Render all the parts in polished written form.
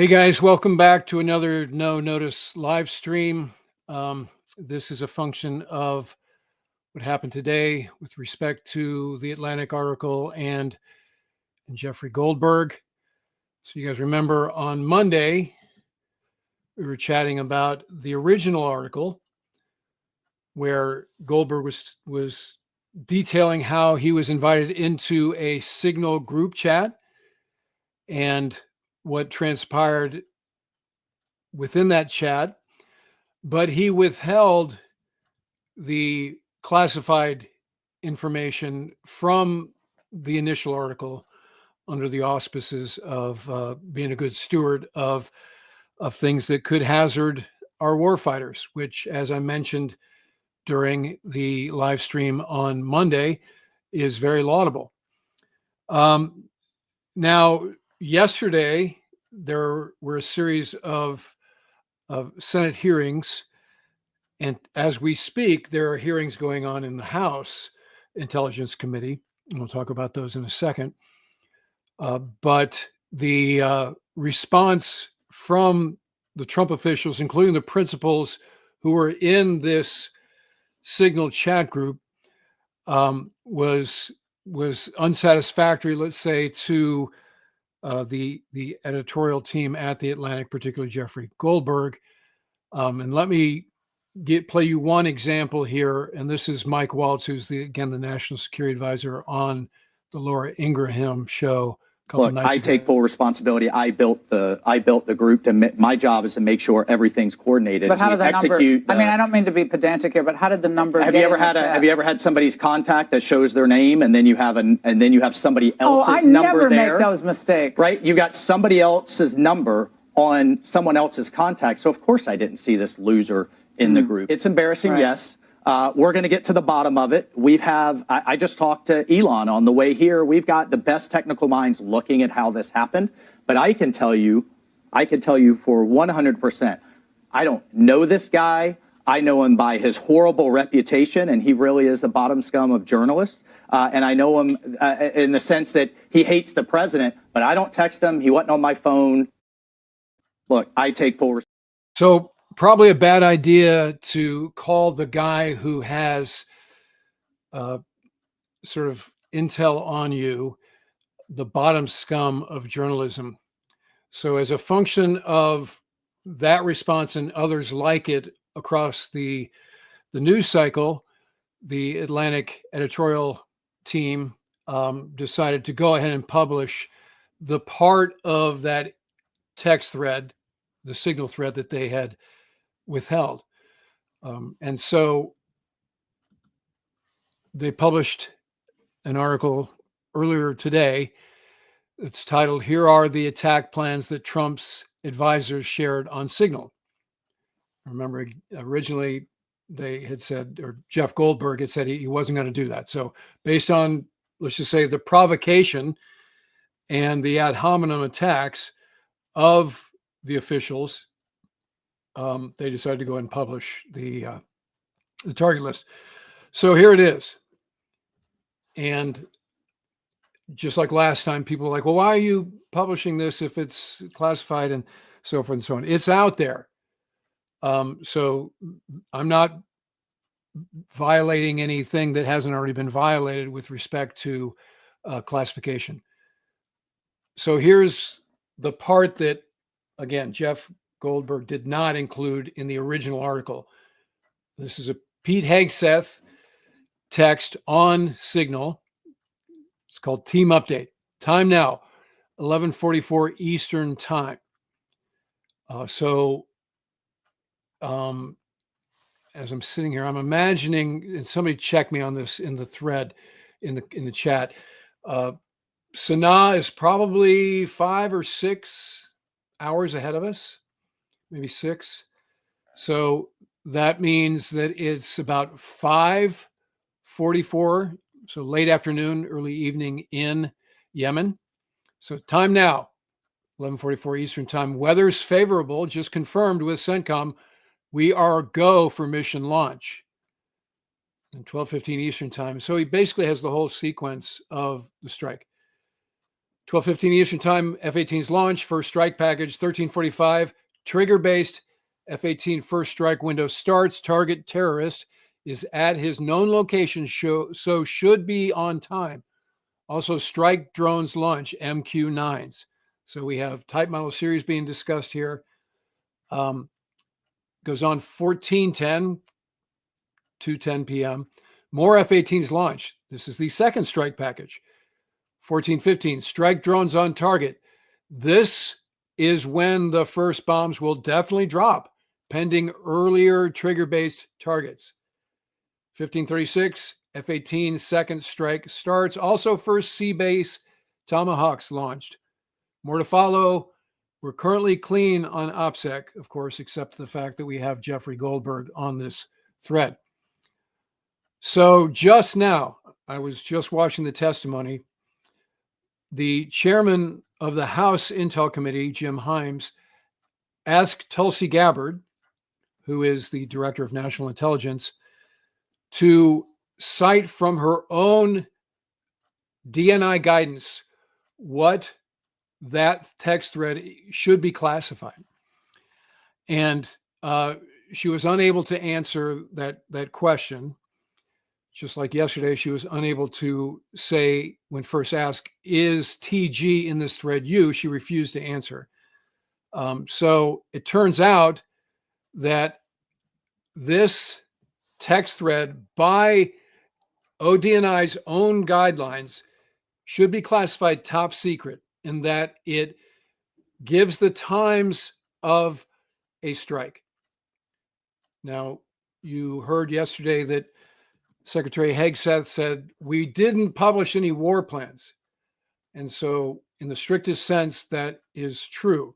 Hey guys, welcome back to another No Notice live stream. This is a function of what happened today with respect to the Atlantic article and Jeffrey Goldberg. So you guys remember on Monday, we were chatting about the original article where Goldberg was detailing how he was invited into a Signal group chat and what transpired within that chat, but he withheld the classified information from the initial article under the auspices of being a good steward of things that could hazard our warfighters, which, as I mentioned during the live stream on Monday, is very laudable. Now, yesterday, there were a series of Senate hearings, and as we speak, there are hearings going on in the House Intelligence Committee, and we'll talk about those in a second. But the response from the Trump officials, including the principals who were in this Signal chat group, was unsatisfactory, let's say, to the editorial team at the Atlantic, particularly Jeffrey Goldberg. And let me play you one example here, and this is Mike Waltz, who's the National Security Advisor on the Laura Ingraham show. Look, I take full responsibility. I built the group. My job is to make sure everything's coordinated. But how did the number? I mean, I don't mean to be pedantic here, but how did the number? Have you ever had somebody's contact that shows their name, and then you have somebody else's number there? I never make those mistakes. Right? You got somebody else's number on someone else's contact. So of course I didn't see this loser in the group. It's embarrassing, yes. We're going to get to the bottom of it. I just talked to Elon on the way here. We've got the best technical minds looking at how this happened. But I can tell you for 100%, I don't know this guy. I know him by his horrible reputation, and he really is the bottom scum of journalists. And I know him in the sense that he hates the president, but I don't text him. He wasn't on my phone. Look, I take full responsibility. So probably a bad idea to call the guy who has sort of intel on you the bottom scum of journalism. So as a function of that response and others like it across the news cycle, the Atlantic editorial team decided to go ahead and publish the part of that text thread, the Signal thread that they had withheld. And so they published an article earlier today. It's titled, "Here Are the Attack Plans That Trump's Advisors Shared on Signal." Remember, originally they had said, or Jeff Goldberg had said he wasn't going to do that. So based on, let's just say, the provocation and the ad hominem attacks of the officials, they decided to go ahead and publish the target list. So here it is. And just like last time, people were like, well, why are you publishing this if it's classified and so forth and so on? It's out there. So I'm not violating anything that hasn't already been violated with respect to classification. So here's the part that, again, Jeff Goldberg did not include in the original article. This is a Pete Hegseth text on Signal. It's called Team Update. Time now, 11:44 Eastern Time. As I'm sitting here, I'm imagining, and somebody check me on this in the thread, in the chat. Sanaa is probably 5 or 6 hours ahead of us, maybe 6. So that means that it's about 5:44, so late afternoon, early evening in Yemen. So time now, 11:44 Eastern Time. Weather's favorable, just confirmed with CENTCOM. We are go for mission launch. And 12:15 Eastern Time. So he basically has the whole sequence of the strike. 12:15 Eastern Time, F-18's launch, first strike package, 13:45, trigger-based F-18 first strike window starts. Target terrorist is at his known location, so should be on time. Also, strike drones launch, MQ-9s. So we have type model series being discussed here. Goes on 14:10 to 10 p.m. More F-18s launch. This is the second strike package. 14:15, strike drones on target. This is when the first bombs will definitely drop, pending earlier trigger-based targets. 15:36, F-18 second strike starts. Also, first sea base Tomahawks launched. More to follow. We're currently clean on OPSEC, of course, except the fact that we have Jeffrey Goldberg on this thread. So just now, I was just watching the testimony. The chairman of the House Intel Committee, Jim Himes, asked Tulsi Gabbard, who is the director of national intelligence, to cite from her own DNI guidance what that text thread should be classified. And she was unable to answer that question. Just like yesterday, she was unable to say, when first asked, is TG in this thread you? She refused to answer. So it turns out that this text thread by ODNI's own guidelines should be classified top secret, in that it gives the times of a strike. Now, you heard yesterday that Secretary Hegseth said, we didn't publish any war plans. And so in the strictest sense, that is true.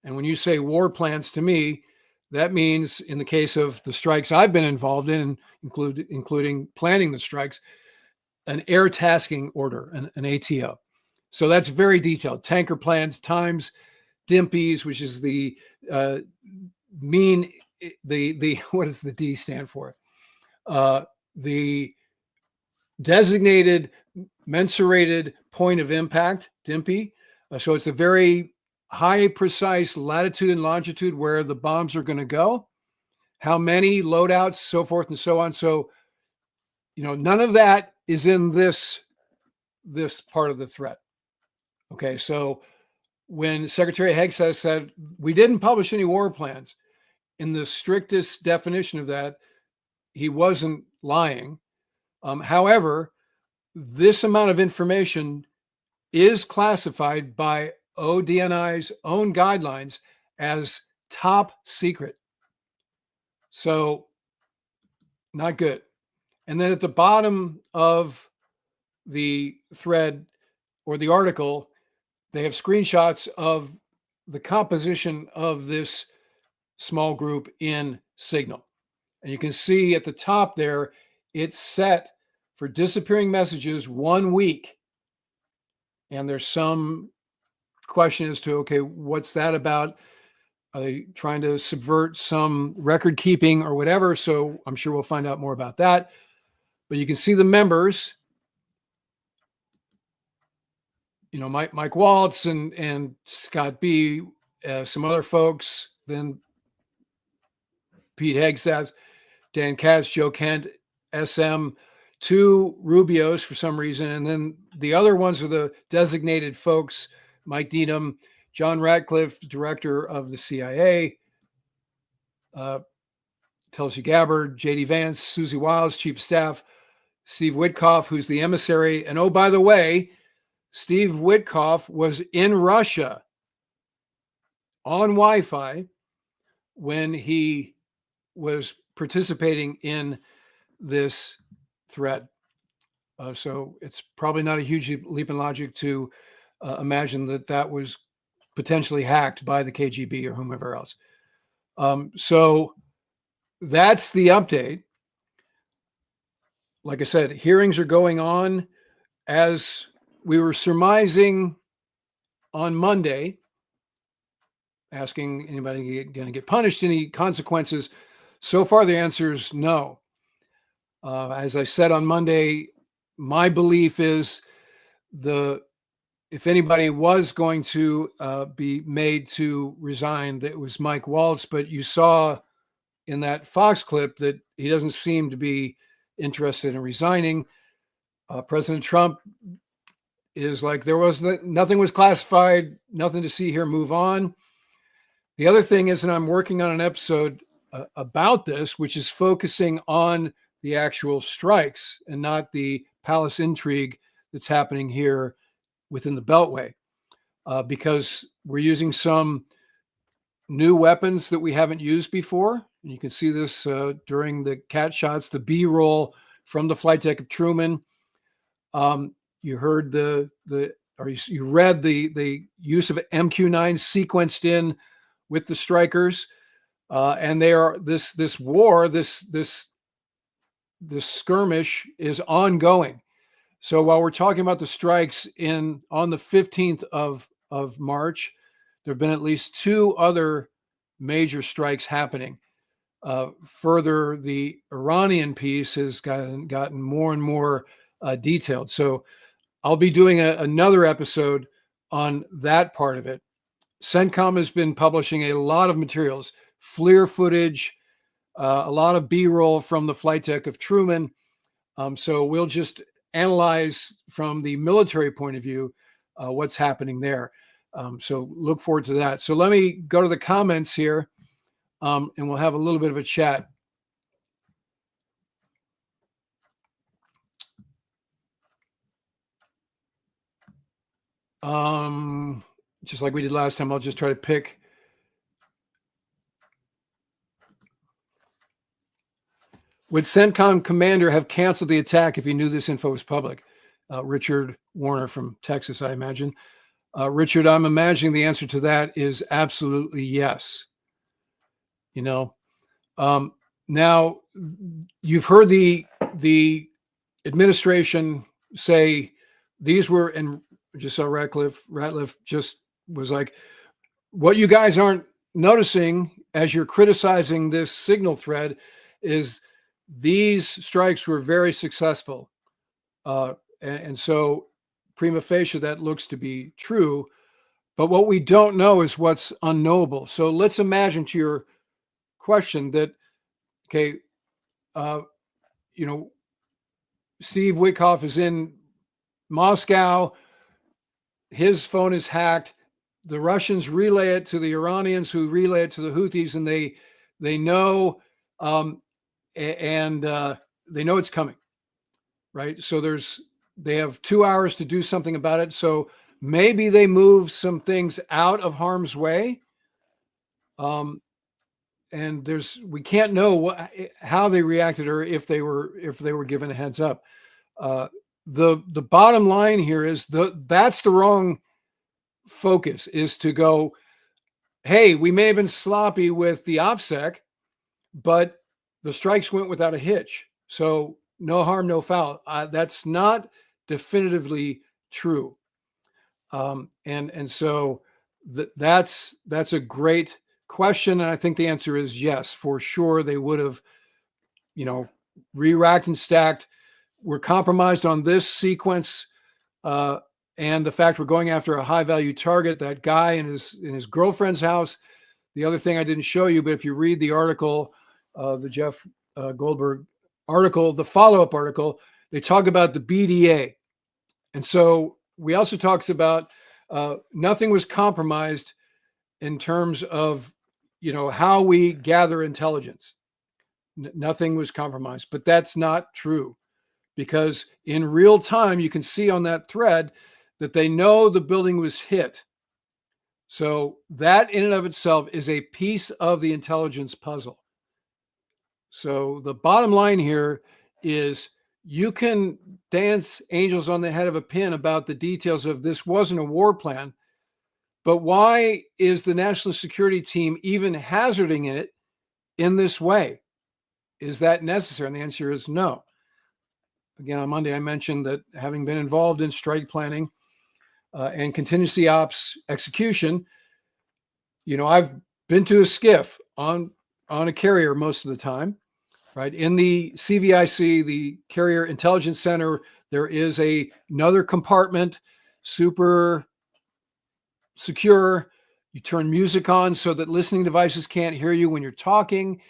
And when you say war plans to me, that means in the case of the strikes I've been involved in, including planning the strikes, an air tasking order, an ATO. So that's very detailed. Tanker plans, times, DIMPs, which is the what does the D stand for? The designated mensurated point of impact, DIMPI. So it's a very high precise latitude and longitude where the bombs are going to go, how many loadouts, so forth and so on. So, none of that is in this part of the threat. Okay, so when Secretary Hegseth said, we didn't publish any war plans, in the strictest definition of that, he wasn't lying. However, this amount of information is classified by ODNI's own guidelines as top secret. So, not good. And then at the bottom of the thread or the article, they have screenshots of the composition of this small group in Signal. And you can see at the top there, it's set for disappearing messages 1 week. And there's some question as to, okay, what's that about? Are they trying to subvert some record keeping or whatever? So I'm sure we'll find out more about that. But you can see the members, Mike Waltz and Scott B., some other folks, then Pete Hegseth, Dan Katz, Joe Kent, SM, 2 Rubios for some reason. And then the other ones are the designated folks, Mike Needham, John Ratcliffe, director of the CIA, Tulsi Gabbard, J.D. Vance, Susie Wiles, chief of staff, Steve Witkoff, who's the emissary. And oh, by the way, Steve Witkoff was in Russia on Wi-Fi when he was participating in this thread. So it's probably not a huge leap in logic to imagine that was potentially hacked by the KGB or whomever else. So that's the update. Like I said, hearings are going on. As we were surmising on Monday, asking anybody going to get punished, any consequences. So far, the answer is no. As I said on Monday, my belief is the if anybody was going to be made to resign, it was Mike Waltz. But you saw in that Fox clip that he doesn't seem to be interested in resigning. President Trump is like, there was nothing was classified, nothing to see here, move on. The other thing is, and I'm working on an episode about this, which is focusing on the actual strikes and not the palace intrigue that's happening here within the Beltway, because we're using some new weapons that we haven't used before. And you can see this during the cat shots, the B-roll from the flight deck of Truman. You heard you read the use of MQ-9 sequenced in with the strikers, and they are this war, this skirmish is ongoing. So while we're talking about the strikes on the 15th of March, there have been at least 2 other major strikes happening. Further, the Iranian piece has gotten more and more detailed. So I'll be doing another episode on that part of it. CENTCOM has been publishing a lot of materials, FLIR footage, a lot of B-roll from the flight deck of Truman. So we'll just analyze from the military point of view what's happening there. So look forward to that. So let me go to the comments here, and we'll have a little bit of a chat. Just like we did last time, I'll just try to pick. Would CENTCOM commander have canceled the attack if he knew this info was public? Richard Warner from Texas, I imagine. Richard, I'm imagining the answer to that is absolutely yes. Now you've heard the administration say these were, and just saw Ratliff just was like, what you guys aren't noticing as you're criticizing this signal thread is these strikes were very successful. And so prima facie, that looks to be true. But what we don't know is what's unknowable. So let's imagine, to your question, that, okay, Steve Witkoff is in Moscow. His phone is hacked. The Russians relay it to the Iranians, who relay it to the Houthis, and they know, they know it's coming, right? So they have 2 hours to do something about it. So maybe they move some things out of harm's way. And we can't know how they reacted, or if they were given a heads up. The bottom line here is that's the wrong focus, is to go, hey, we may have been sloppy with the OPSEC, but the strikes went without a hitch. So no harm, no foul. That's not definitively true. And so that's a great question. And I think the answer is yes, for sure. They would have, re-racked and stacked. We're compromised on this sequence, and the fact we're going after a high value target, that guy in his girlfriend's house. The other thing I didn't show you, but if you read the article, the Jeff Goldberg article, the follow-up article, they talk about the BDA. And so we also talks about nothing was compromised in terms of, how we gather intelligence. Nothing was compromised, but that's not true, because in real time, you can see on that thread that they know the building was hit. So that in and of itself is a piece of the intelligence puzzle. So the bottom line here is, you can dance angels on the head of a pin about the details of this wasn't a war plan, but why is the national security team even hazarding it in this way? Is that necessary? And the answer is no. Again, on Monday, I mentioned that having been involved in strike planning and contingency ops execution, I've been to a skiff on a carrier most of the time, right? In the CVIC, the Carrier Intelligence Center, there is another compartment super secure. You turn music on so that listening devices can't hear you when you're talking.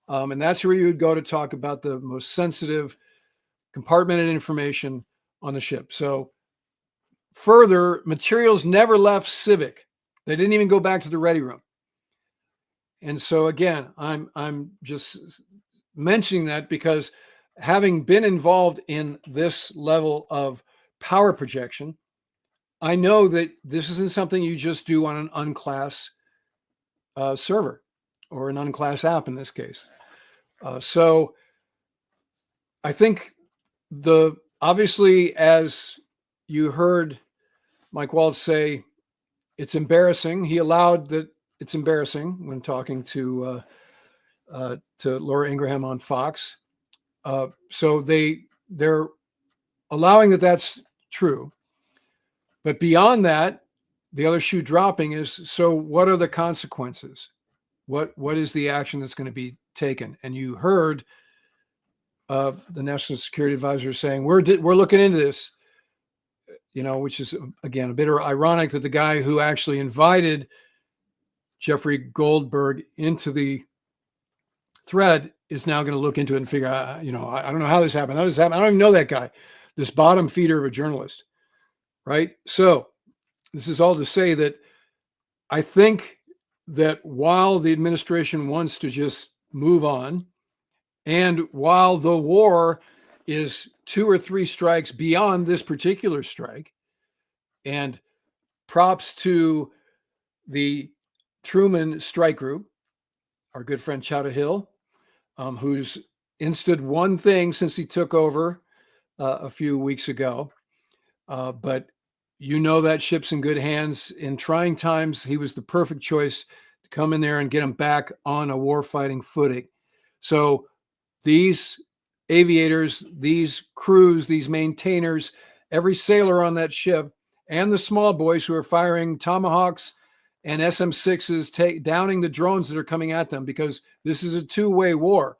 And that's where you would go to talk about the most sensitive compartmented information on the ship. So further, materials never left Civic. They didn't even go back to the ready room. And so again, I'm just mentioning that because having been involved in this level of power projection, I know that this isn't something you just do on an unclass server or an unclass app in this case. So I think obviously, as you heard Mike Waltz say, it's embarrassing. He allowed that it's embarrassing when talking to Laura Ingraham on Fox. So they're allowing that that's true. But beyond that, the other shoe dropping is, so what are the consequences? What is the action that's going to be taken? And you heard the National Security Advisor saying, we're looking into this, which is, again, a bit ironic that the guy who actually invited Jeffrey Goldberg into the thread is now going to look into it and figure out, I don't know how this happened. I don't even know that guy, this bottom feeder of a journalist, right? So this is all to say that I think that while the administration wants to just move on, and while the war is 2 or 3 strikes beyond this particular strike, and props to the Truman Strike Group, our good friend Chowder Hill, who's insted one thing since he took over a few weeks ago. But that ship's in good hands. In trying times, he was the perfect choice to come in there and get him back on a war-fighting footing. So these aviators, these crews, these maintainers, every sailor on that ship, and the small boys who are firing Tomahawks and SM-6s, downing the drones that are coming at them, because this is a two-way war.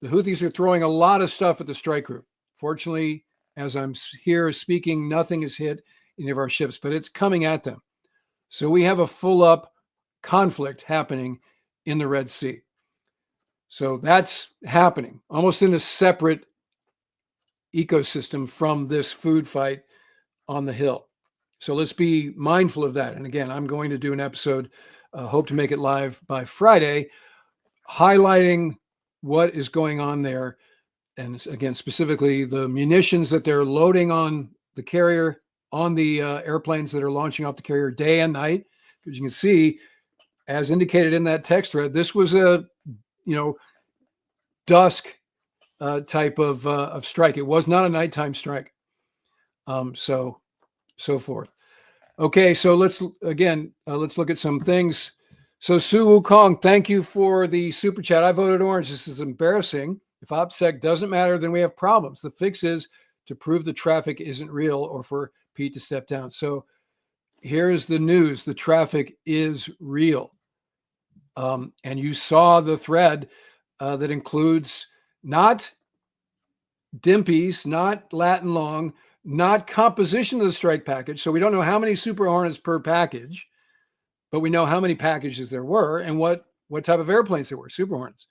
The Houthis are throwing a lot of stuff at the strike group. Fortunately, as I'm here speaking, nothing has hit any of our ships, but it's coming at them. So we have a full-up conflict happening in the Red Sea. So that's happening almost in a separate ecosystem from this food fight on the Hill. So let's be mindful of that. And again, I'm going to do an episode, hope to make it live by Friday, highlighting what is going on there. And again, specifically the munitions that they're loading on the carrier, on the airplanes that are launching off the carrier day and night. Because you can see, as indicated in that text thread, this was a dusk type of strike. It was not a nighttime strike. So forth. Okay, so let's look at some things. So Su Wukong, thank you for the super chat. I voted orange. This is embarrassing. If OPSEC doesn't matter, then we have problems. The fix is to prove the traffic isn't real, or for Pete to step down. So here's the news. The traffic is real. And you saw the thread that includes not DIMPs, not Latin long, not composition of the strike package. So we don't know how many Super Hornets per package, but we know how many packages there were and what type of airplanes there were, Super Hornets,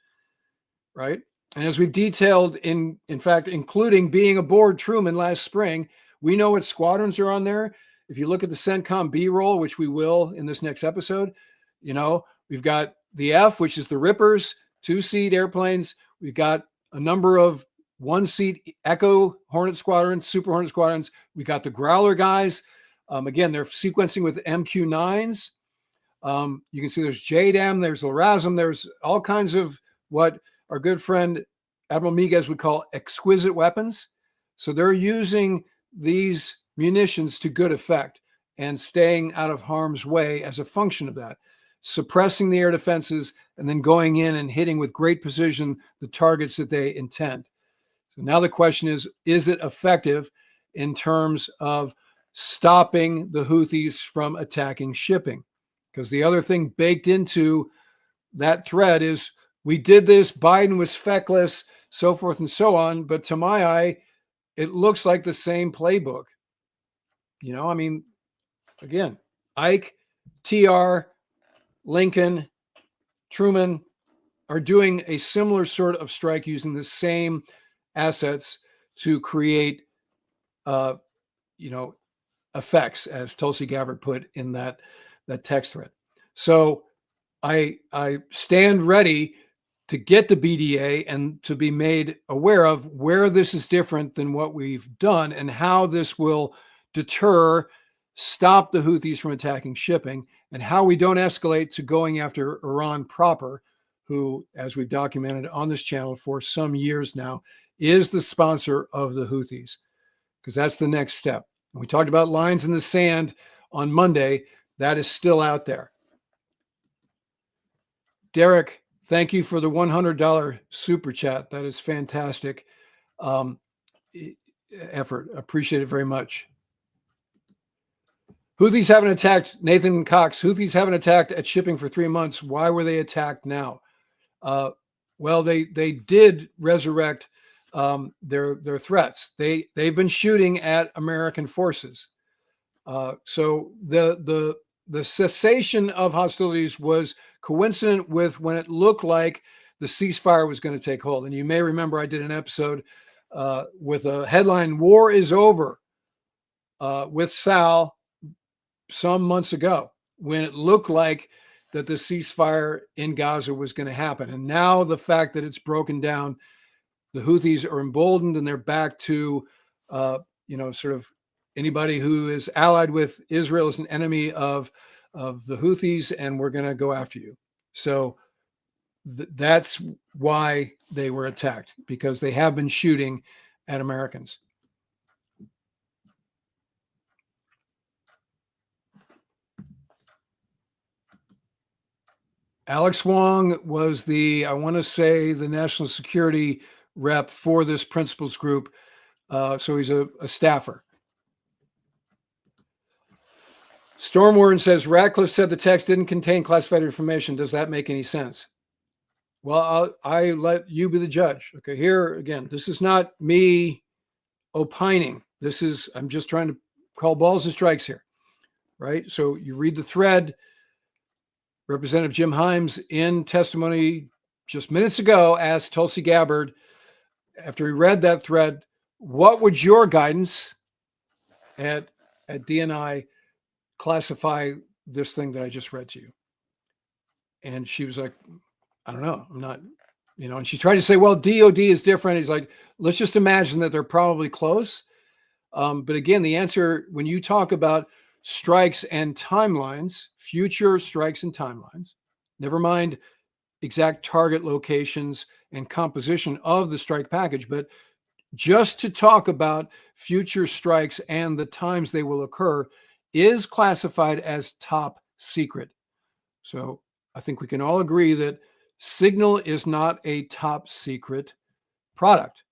right? And as we've detailed, in fact, including being aboard Truman last spring, we know what squadrons are on there. If you look at the CENTCOM B-roll, which we will in this next episode, we've got the F, which is the Rippers, 2-seat airplanes. We've got a number of 1-seat Echo Hornet squadrons, Super Hornet squadrons. We got the Growler guys. Again, they're sequencing with MQ-9s. You can see there's JDAM, there's LRASM, there's all kinds of what our good friend Admiral Miguez would call exquisite weapons. So they're using these munitions to good effect and staying out of harm's way as a function of that, suppressing the air defenses and then going in and hitting with great precision the targets that they intend. So now the question is it effective in terms of stopping the Houthis from attacking shipping? Because the other thing baked into that thread is, we did this, Biden was feckless, so forth and so on. But to my eye, it looks like the same playbook. I mean, again, Ike, TR, Lincoln, Truman are doing a similar sort of strike using the same assets to create, effects, as Tulsi Gabbard put in that text thread. So I stand ready to get the BDA and to be made aware of where this is different than what we've done and how this will stop the Houthis from attacking shipping, and how we don't escalate to going after Iran proper, who, as we've documented on this channel for some years now, is the sponsor of the Houthis, because that's the next step. And we talked about lines in the sand on Monday. That is still out there. Derek, thank you for the $100 super chat. That is fantastic effort. Appreciate it very much. Houthis haven't attacked, Nathan Cox. Houthis haven't attacked at shipping for 3 months. Why were they attacked now? Well, they did resurrect their threats. They've been shooting at American forces. So the cessation of hostilities was coincident with when it looked like the ceasefire was going to take hold. And you may remember I did an episode with a headline, "War is Over," with Sal some months ago, when it looked like that the ceasefire in Gaza was going to happen. And now the fact that it's broken down, the Houthis are emboldened and they're back to, sort of anybody who is allied with Israel is an enemy of the Houthis, and we're going to go after you. So that's why they were attacked, because they have been shooting at Americans. Alex Wong was the national security rep for this principals group. So he's a staffer. Stormwarden says, Ratcliffe said the text didn't contain classified information. Does that make any sense? Well, I let you be the judge. Okay, here again, this is not me opining. I'm just trying to call balls and strikes here, right? So you read the thread. Representative Jim Himes, in testimony just minutes ago, asked Tulsi Gabbard, after he read that thread, what would your guidance at DNI classify this thing that I just read to you? And she was like, I don't know. I'm not, and she tried to say, well, DOD is different. He's like, let's just imagine that they're probably close. But again, the answer, when you talk about strikes and timelines, future strikes and timelines, never mind exact target locations and composition of the strike package, but just to talk about future strikes and the times they will occur is classified as top secret. So I think we can all agree that Signal is not a top secret product,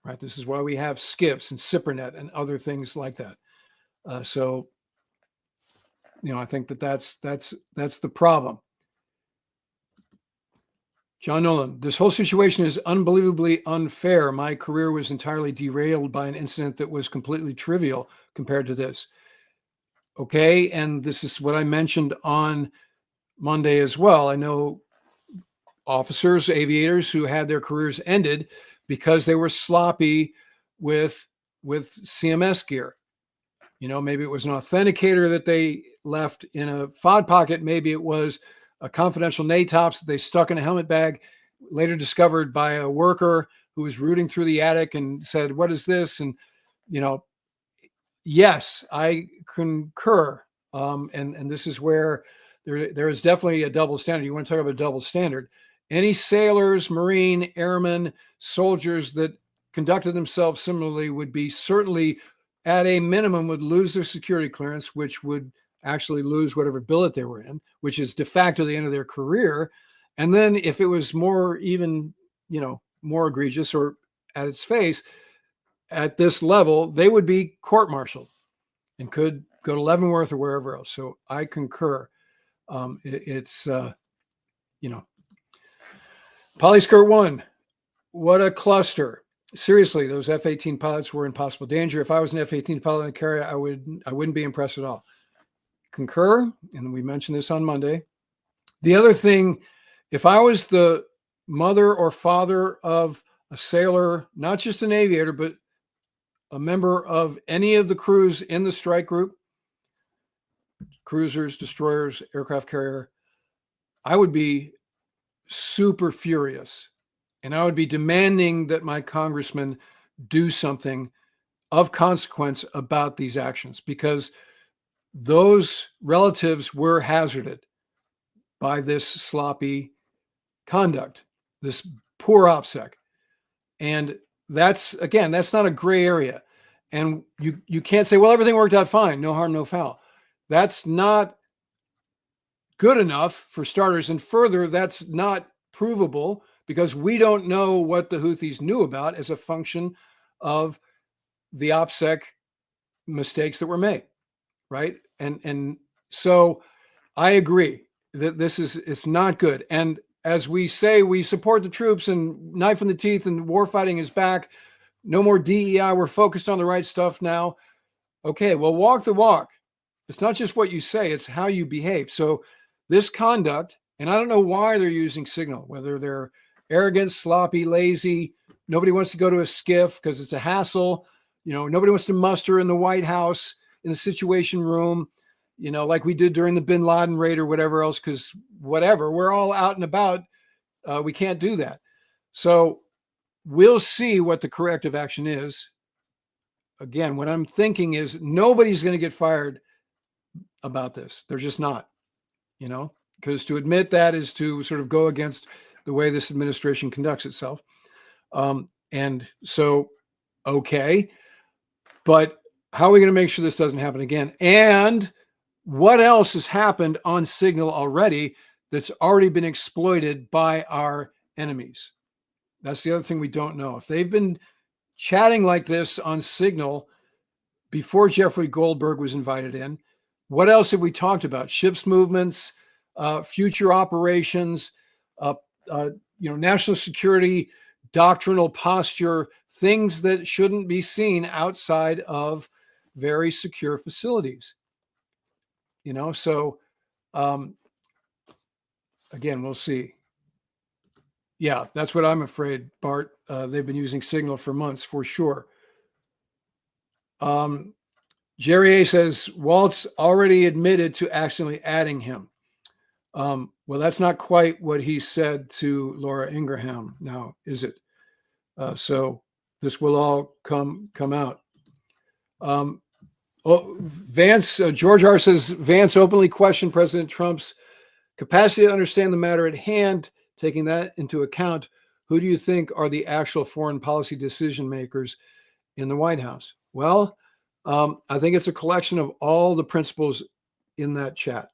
right? This is why we have SCIFs and SIPRNet and other things like that. So I think that's the problem. John Nolan, this whole situation is unbelievably unfair. My career was entirely derailed by an incident that was completely trivial compared to this. Okay, and this is what I mentioned on Monday as well. I know officers, aviators who had their careers ended because they were sloppy with CMS gear. Maybe it was an authenticator that they left in a FOD pocket. Maybe it was a confidential NATOPS that they stuck in a helmet bag, later discovered by a worker who was rooting through the attic and said, what is this? And, yes, I concur. And this is where there is definitely a double standard. You want to talk about a double standard. Any sailors, Marine, airmen, soldiers that conducted themselves similarly would be certainly, at a minimum, would lose their security clearance, which would actually lose whatever billet they were in, which is de facto the end of their career. And then if it was more more egregious or at its face, at this level, they would be court-martialed and could go to Leavenworth or wherever else. So I concur. It's Polyskirt 1, what a cluster. seriously, those F-18 pilots were in possible danger. If I was an F-18 pilot in a carrier, I wouldn't be impressed at all. Concur, and we mentioned this on Monday. The other thing, if I was the mother or father of a sailor, not just an aviator, but a member of any of the crews in the strike group, cruisers, destroyers, aircraft carrier, I would be super furious. And I would be demanding that my congressman do something of consequence about these actions, because those relatives were hazarded by this sloppy conduct, this poor OPSEC. And that's not a gray area. And you can't say, well, everything worked out fine, no harm, no foul. That's not good enough for starters. And further, that's not provable because we don't know what the Houthis knew about as a function of the OPSEC mistakes that were made, right? And so I agree that it's not good. And as we say, we support the troops and knife in the teeth and war fighting is back. No more DEI. We're focused on the right stuff now. Okay, well, walk the walk. It's not just what you say, it's how you behave. So this conduct, and I don't know why they're using signal, whether they're arrogant, sloppy, lazy. Nobody wants to go to a skiff because it's a hassle. Nobody wants to muster in the White House in the Situation Room, like we did during the Bin Laden raid or whatever else, because whatever, we're all out and about. We can't do that. So we'll see what the corrective action is. Again, what I'm thinking is nobody's going to get fired about this. They're just not, because to admit that is to sort of go against the way this administration conducts itself. And so, okay, but how are we going to make sure this doesn't happen again? And what else has happened on Signal already that's already been exploited by our enemies? That's the other thing we don't know. If they've been chatting like this on Signal before Jeffrey Goldberg was invited in, what else have we talked about? Ships movements, future operations, national security, doctrinal posture, things that shouldn't be seen outside of very secure facilities. So again, we'll see. Yeah, that's what I'm afraid, Bart. They've been using Signal for months for sure. Jerry A says, Waltz already admitted to accidentally adding him. Well, that's not quite what he said to Laura Ingraham now, is it? So this will all come out. Vance, George R. says, Vance openly questioned President Trump's capacity to understand the matter at hand. Taking that into account, who do you think are the actual foreign policy decision makers in the White House? Well, I think it's a collection of all the principals in that chat,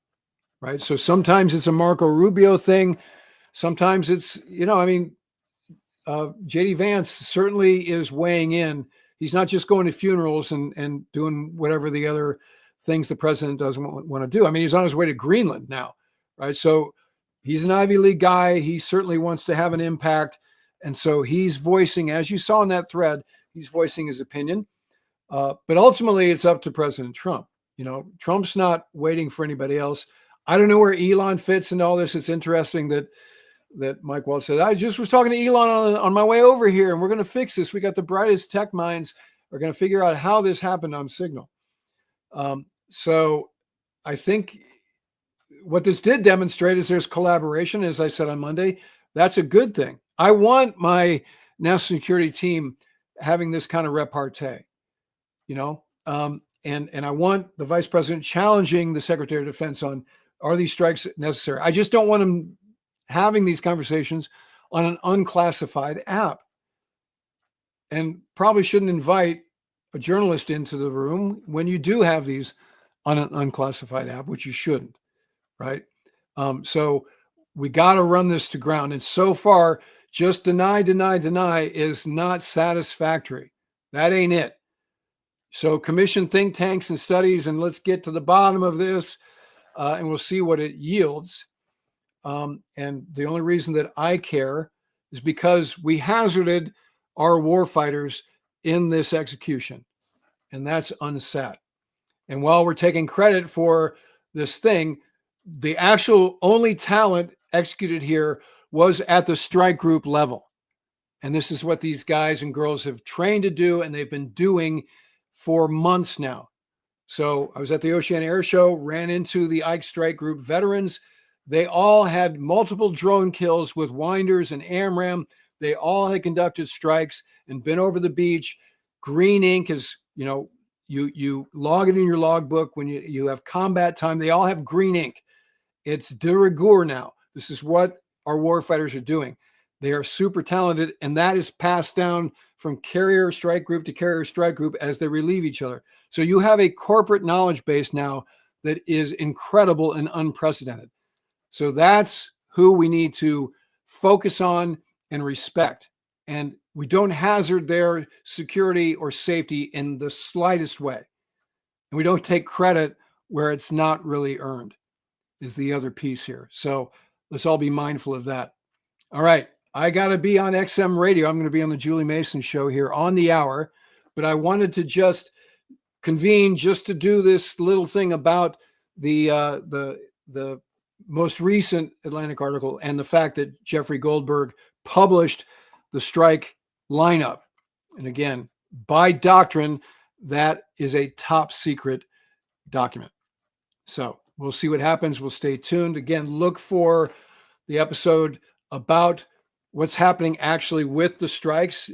right? So sometimes it's a Marco Rubio thing. Sometimes it's, J.D. Vance certainly is weighing in. He's not just going to funerals and doing whatever the other things the president doesn't want to do. I mean, he's on his way to Greenland now, right? So he's an Ivy League guy. He certainly wants to have an impact. And so he's voicing, as you saw in that thread, he's voicing his opinion. But ultimately, it's up to President Trump. Trump's not waiting for anybody else. I don't know where Elon fits in all this. It's interesting that Mike Waltz said, I just was talking to Elon on my way over here, and we're going to fix this. We got the brightest tech minds. We're going to figure out how this happened on Signal. So I think what this did demonstrate is there's collaboration, as I said on Monday. That's a good thing. I want my national security team having this kind of repartee, and I want the vice president challenging the secretary of defense on, are these strikes necessary? I just don't want him having these conversations on an unclassified app, and probably shouldn't invite a journalist into the room when you do have these on an unclassified app, which you shouldn't, right? So we got to run this to ground. And so far, just deny is not satisfactory. That ain't it. So commission think tanks and studies, and let's get to the bottom of this, and we'll see what it yields. And the only reason that I care is because we hazarded our warfighters in this execution. And that's unsat. And while we're taking credit for this thing, the actual only talent executed here was at the strike group level. And this is what these guys and girls have trained to do, and they've been doing for months now. So I was at the Oceana Air Show, ran into the Ike Strike Group veterans. They all had multiple drone kills with winders and AMRAAM. They all had conducted strikes and been over the beach. Green ink is, you log it in your logbook when you have combat time. They all have green ink. It's de rigueur now. This is what our warfighters are doing. They are super talented, and that is passed down from carrier strike group to carrier strike group as they relieve each other. So you have a corporate knowledge base now that is incredible and unprecedented. So that's who we need to focus on and respect. And we don't hazard their security or safety in the slightest way. And we don't take credit where it's not really earned, is the other piece here. So let's all be mindful of that. All right. I got to be on XM radio. I'm going to be on the Julie Mason show here on the hour, but I wanted to just convene just to do this little thing about the most recent Atlantic article and the fact that Jeffrey Goldberg published the strike lineup. And again, by doctrine, that is a top secret document. So we'll see what happens. We'll stay tuned. Again, look for the episode about what's happening actually with the strikes.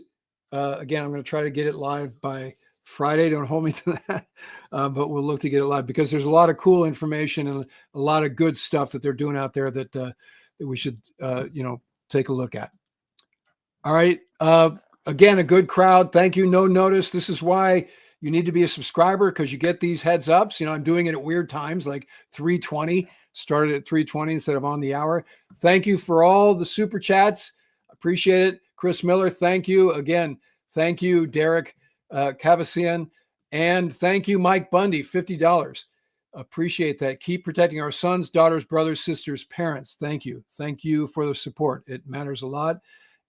Again, I'm going to try to get it live by Friday. Don't hold me to that, but we'll look to get it live because there's a lot of cool information and a lot of good stuff that they're doing out there that we should, take a look at. All right. Again, a good crowd. Thank you. No notice. This is why you need to be a subscriber because you get these heads ups. I'm doing it at weird times, like 3:20. Started at 3:20 instead of on the hour. Thank you for all the super chats. Appreciate it. Chris Miller, thank you. Again, thank you, Derek Cavasian. And thank you, Mike Bundy, $50. Appreciate that. Keep protecting our sons, daughters, brothers, sisters, parents. Thank you. Thank you for the support. It matters a lot.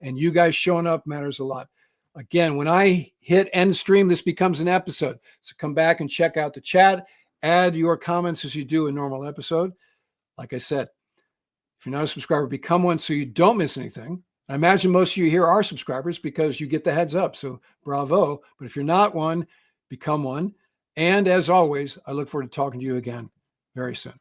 And you guys showing up matters a lot. Again, when I hit end stream, this becomes an episode. So come back and check out the chat. Add your comments as you do a normal episode. Like I said, if you're not a subscriber, become one so you don't miss anything. I imagine most of you here are subscribers because you get the heads up. So bravo. But if you're not one, become one. And as always, I look forward to talking to you again very soon.